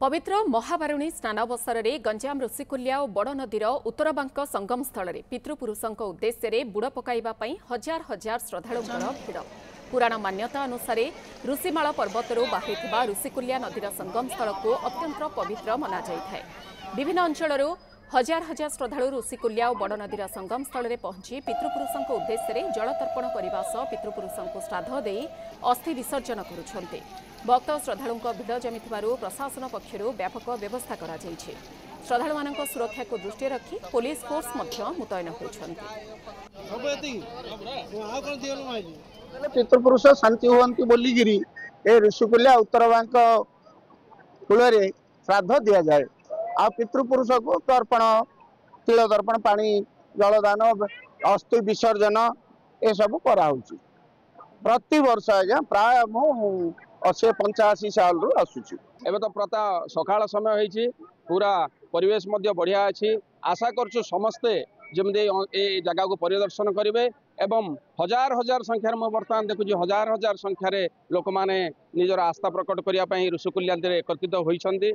पवित्र महाबारुणी स्नानावसर में गंजाम ऋषिकुल्या और बड़ नदीर उत्तरबांक संगम स्थल में पितृपुरुषों उद्देश्य बुड़ पकाइबा हजार हजार श्रद्धालुंकर भिड़। पुराण मान्यता अनुसार ऋषिमाल पर्वतर बाहुवा ऋषिकुल्या नदीर संगम स्थल को अत्यंत पवित्र मना जाए। विभिन्न अंचल हजार हजार श्रद्धालु ऋषिकुल्या और बड़ नदीर संगम स्थल में पहुंची पितृपुरुषों उद्देश्य जलतर्पण करने सह पितृपुरुषों श्राद्ध दे अस्थि विसर्जन करुछन्ते। भक्त श्रद्धालुंक भिड़ जमी प्रशासन पक्षर व्यापक व्यवस्था करा जायछि। श्रद्धालुमानक सुरक्षा को दृष्टि रखी पुलिस फोर्स मुतयन होइछन्ति। पितृपुरुष शांति हुअंती बोलिगिरी ए ऋषिकुल्या उत्तरबांक कूल श्राद्ध दि जाए। आ पितृपुरुष को तर्पण तिल तर्पण पानी जलदान अस्थि विसर्जन ए सब कराउछि। प्रति वर्ष आज्ञा प्राय 80-85 साल रु आसुछि। एबे तो प्रता सकाळ समय होईछि, पूरा परिवेश मध्य बढ़िया अछि। आशा करछु समस्ते जमदे ए जगह को परिदर्शन करिवे एवं हजार हजार संख्यार में वर्तमान देखु हजार हजार संख्यार लोक माने निजर आस्था प्रकट करिया पई ऋषिकुल्या एकत्रित होइछन्ति।